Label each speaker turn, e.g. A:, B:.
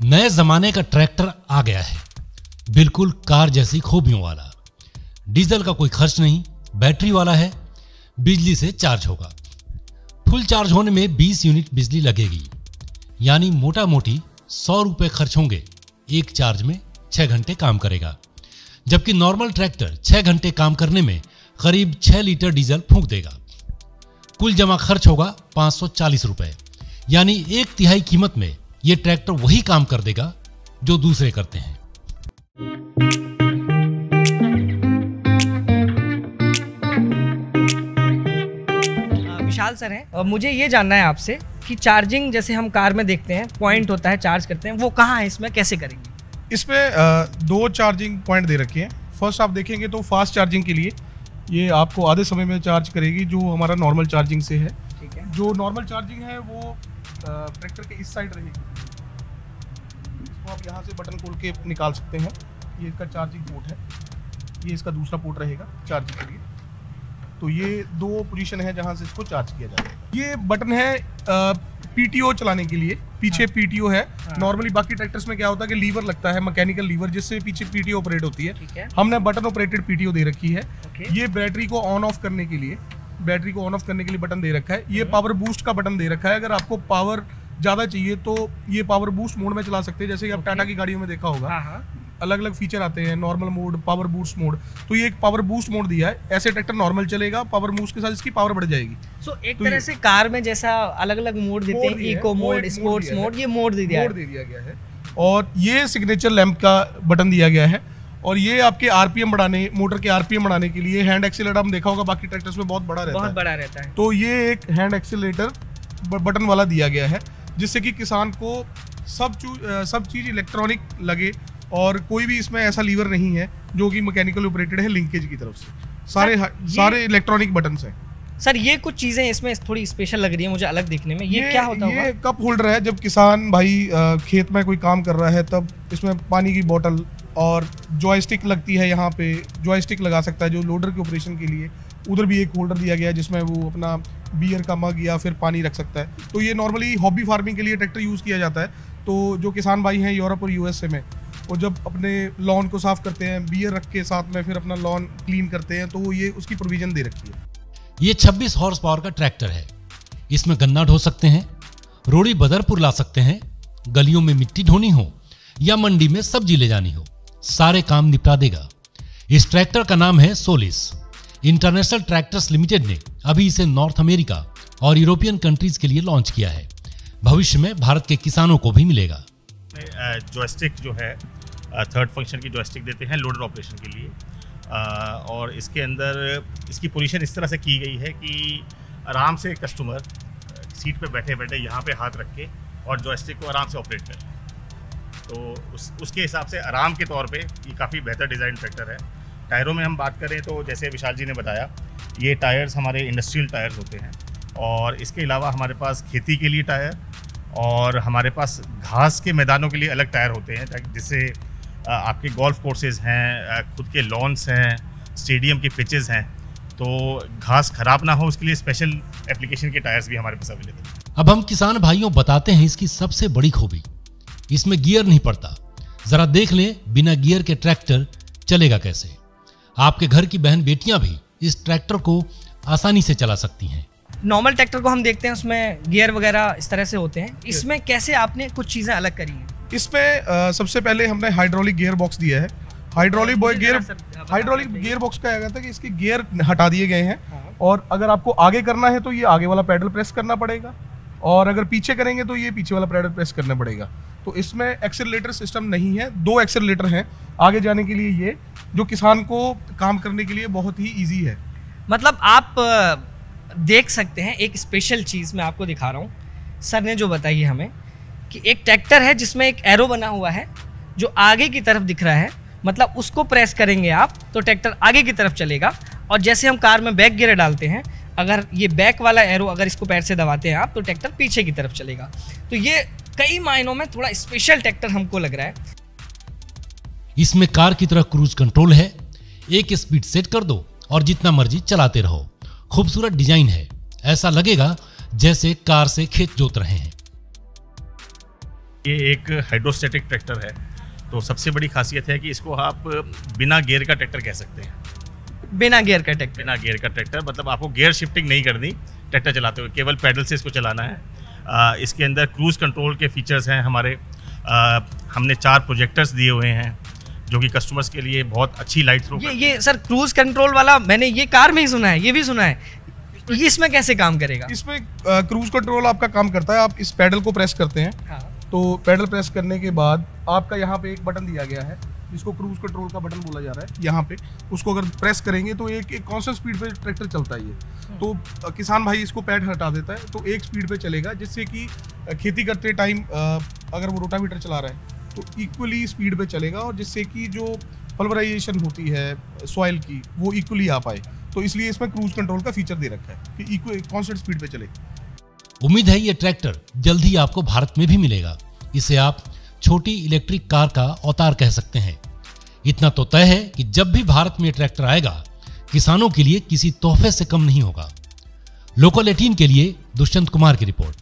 A: नए जमाने का ट्रैक्टर आ गया है, बिल्कुल कार जैसी खूबियों वाला। डीजल का कोई खर्च नहीं, बैटरी वाला है, बिजली से चार्ज होगा। फुल चार्ज होने में 20 यूनिट बिजली लगेगी, यानी मोटा मोटी 100 रुपए खर्च होंगे। एक चार्ज में 6 घंटे काम करेगा, जबकि नॉर्मल ट्रैक्टर 6 घंटे काम करने में करीब 6 लीटर डीजल फूंक देगा। कुल जमा खर्च होगा 540 रुपए, यानी 1/3 कीमत में ये ट्रैक्टर वही काम कर देगा जो दूसरे करते हैं।
B: विशाल सर हैं, मुझे ये जानना है आपसे कि चार्जिंग जैसे हम कार में देखते हैं पॉइंट होता है, चार्ज करते हैं, वो कहाँ है, इसमें कैसे करेंगे?
C: इसमें 2 चार्जिंग पॉइंट दे रखे हैं। फर्स्ट आप देखेंगे तो फास्ट चार्जिंग के लिए ये आपको आधे समय में चार्ज करेगी, जो हमारा नॉर्मल चार्जिंग से है।
B: ठीक है।
C: जो नॉर्मल चार्जिंग है वो ट्रैक्टर के इस साइड रहेगी। इसको आप यहाँ से बटन खोल के निकाल सकते हैं। ये इसका चार्जिंग पोर्ट है, ये इसका दूसरा पोर्ट रहेगा चार्जिंग के लिए। तो ये 2 पोजीशन है जहाँ से इसको चार्ज किया जाएगा। ये बटन है पीटीओ चलाने के लिए, पीछे पीटीओ है। नॉर्मली बाकी ट्रैक्टर्स में क्या होता है कि लीवर लगता है, मैकेनिकल लीवर, जिससे पीछे पीटीओ ऑपरेट होती है। हमने बटन ऑपरेटेड पीटीओ दे रखी है। ये बैटरी को ऑन ऑफ करने के लिए, बैटरी को ऑन ऑफ करने के लिए बटन दे रखा है। ये पावर बूस्ट का बटन दे रखा है। अगर आपको पावर ज़्यादा चाहिए तो ये पावर बूस्ट मोड में चला सकते हैं, जैसे कि आप टाटा की गाड़ियों में देखा होगा। अलग अलग फीचर आते हैं, normal mode, power boost mode. तो ये एक पावर बूस्ट मोड दिया है। ऐसे ट्रैक्टर नॉर्मल चलेगा, पावर बूस्ट के साथ इसकी पावर बढ़ जाएगी।
B: एक तरह से कार में जैसा अलग अलग मोड देते हैं, इको मोड, स्पोर्ट्स मोड, ये मोड दे दिया
C: गया है। और ये सिग्नेचर लैंप का बटन दिया गया है। और ये आपके आरपीएम बढ़ाने, मोटर के आरपीएम बढ़ाने के लिए हैंड एक्सीलरेटर हम देखा होगा बाकी ट्रैक्टर्स में बहुत बड़ा रहता है। तो ये एक हैंड एक्सीलरेटर बटन वाला दिया गया है, जिससे कि किसान को सब चीज इलेक्ट्रॉनिक लगे और कोई भी इसमें ऐसा लीवर नहीं है जो कि मैकेनिकल ऑपरेटेड है लिंकेज की तरफ से। सारे इलेक्ट्रॉनिक बटन्स हैं।
B: सर ये कुछ चीजें इसमें थोड़ी स्पेशल लग रही है मुझे अलग देखने में। ये क्या होता है?
C: ये कप होल्डर है। जब किसान भाई खेत में कोई काम कर रहा है तब इसमें पानी की बोतल और जॉयस्टिक लगती है। यहाँ पे जॉयस्टिक लगा सकता है जो लोडर के ऑपरेशन के लिए। उधर भी एक होल्डर दिया गया है जिसमें वो अपना बियर का मग या फिर पानी रख सकता है। तो ये नॉर्मली हॉबी फार्मिंग के लिए ट्रैक्टर यूज़ किया जाता है। तो जो किसान भाई हैं यूरोप और यूएसए में, वो जब अपने लॉन को साफ करते हैं, बियर रख के साथ में फिर अपना लॉन क्लीन करते हैं, तो ये उसकी प्रोविजन दे रखी है।
A: ये 26 हॉर्स पावर का ट्रैक्टर है। इसमें गन्ना ढो सकते हैं, रोड़ी बदरपुर ला सकते हैं, गलियों में मिट्टी ढोनी हो या मंडी में सब्जी ले जानी हो, सारे काम निपटा देगा। इस ट्रैक्टर का नाम है सोलिस। इंटरनेशनल ट्रैक्टर्स लिमिटेड ने अभी इसे नॉर्थ अमेरिका और यूरोपियन कंट्रीज के लिए लॉन्च किया है। भविष्य में भारत के किसानों को भी मिलेगा।
D: जॉयस्टिक जो है, थर्ड फंक्शन की जॉयस्टिक देते हैं लोडर ऑपरेशन के लिए। और इसके अंदर इसकी पोजीशन इस तरह से की गई है कि आराम से कस्टमर सीट पे बैठे बैठे यहाँ पे हाथ रख के और जॉयस्टिक को आराम से ऑपरेट करें। तो उसके हिसाब से आराम के तौर पे ये काफ़ी बेहतर डिज़ाइन ट्रैक्टर है। टायरों में हम बात करें तो जैसे विशाल जी ने बताया, ये टायर्स हमारे इंडस्ट्रियल टायर्स होते हैं। और इसके अलावा हमारे पास खेती के लिए टायर और हमारे पास घास के मैदानों के लिए अलग टायर होते हैं, जिससे आपके गोल्फ कोर्सेज हैं, खुद के लॉन्स हैं, स्टेडियम के पिचेस हैं, तो घास खराब ना हो उसके लिए स्पेशल एप्लीकेशन के टायर्स भी हमारे पास अवेलेबल हैं।
A: अब हम किसान भाइयों बताते हैं इसकी सबसे बड़ी खूबी, इसमें गियर नहीं पड़ता। जरा देख लें बिना गियर के ट्रैक्टर चलेगा कैसे। आपके घर की बहन बेटियां भी इस ट्रैक्टर को आसानी से चला सकती हैं।
B: नॉर्मल ट्रैक्टर को हम देखते हैं उसमें गियर वगैरह इस तरह से होते हैं, इसमें कैसे आपने कुछ चीजें अलग करी हैं?
C: इसमें सबसे पहले हमने हाइड्रोलिक गियर बॉक्स दिया है। हाइड्रोलिक गियर बॉक्स का क्या था कि इसके गियर हटा दिए गए हैं। और अगर आपको आगे करना है तो ये आगे वाला पैडल प्रेस करना पड़ेगा, और अगर पीछे करेंगे तो ये पीछे वाला पैडल प्रेस करना पड़ेगा। तो इसमें एक्सेलरेटर सिस्टम नहीं है, 2 एक्सेलरेटर हैं आगे जाने के लिए, ये जो किसान को काम करने के लिए बहुत ही ईजी है।
B: मतलब आप देख सकते हैं एक स्पेशल चीज़ मैं आपको दिखा रहा हूँ। सर ने जो बताई है हमें कि एक ट्रैक्टर है जिसमें एक एरो बना हुआ है जो आगे की तरफ दिख रहा है, मतलब उसको प्रेस करेंगे आप तो ट्रैक्टर आगे की तरफ चलेगा। और जैसे हम कार में बैक गियर डालते हैं, अगर ये बैक वाला एरो अगर इसको पैर से दबाते हैं आप तो ट्रैक्टर पीछे की तरफ चलेगा। तो ये कई मायनों में थोड़ा स्पेशल ट्रैक्टर हमको लग रहा है।
A: इसमें कार की तरह क्रूज कंट्रोल है, एक स्पीड सेट कर दो और जितना मर्जी चलाते रहो। खूबसूरत डिजाइन है, ऐसा लगेगा जैसे कार से खेत जोत रहे हैं।
D: ये एक हाइड्रोस्टैटिक ट्रैक्टर है, तो सबसे बड़ी खासियत है कि इसको आप बिना गियर का ट्रैक्टर कह सकते हैं।
B: बिना गियर का ट्रैक्टर?
D: बिना गियर का ट्रैक्टर मतलब आपको गियर शिफ्टिंग नहीं करनी ट्रैक्टर चलाते हुए, केवल पैडल से इसको चलाना है। इसके अंदर क्रूज़ कंट्रोल के फीचर्स हैं हमारे। हमने 4 प्रोजेक्टर्स दिए हुए हैं जो कि कस्टमर्स के लिए बहुत अच्छी लाइट थ्रो।
B: ये सर क्रूज कंट्रोल वाला मैंने ये कार में ही सुना है, ये भी सुना है, ये इसमें कैसे काम करेगा?
C: इसमें क्रूज कंट्रोल आपका काम करता है। आप इस पैडल को प्रेस करते हैं,
B: हाँ।
C: तो पैडल प्रेस करने के बाद आपका यहाँ पे एक बटन दिया गया है जिसको क्रूज कंट्रोल का बटन बोला जा रहा है। यहाँ पे उसको अगर प्रेस करेंगे तो एक कांस्टेंट स्पीड पे ट्रैक्टर चलता है ये। तो किसान भाई इसको पैड हटा देता है तो एक स्पीड पे चलेगा, जिससे कि खेती करते टाइम अगर वो रोटावेटर चला रहा है तो इक्वली स्पीड पे चलेगा, और जिससे कि जो पल्वराइजेशन होती है सॉइल की वो इक्वली आ पाए। तो इसलिए इसमें क्रूज कंट्रोल का फीचर दे रखा है कि कांस्टेंट स्पीड पे चले।
A: उम्मीद है ये ट्रैक्टर जल्द ही आपको भारत में भी मिलेगा। इसे आप छोटी इलेक्ट्रिक कार का अवतार कह सकते हैं। इतना तो तय है कि जब भी भारत में ट्रैक्टर आएगा, किसानों के लिए किसी तोहफे से कम नहीं होगा। लोकल 18 के लिए दुष्यंत कुमार की रिपोर्ट।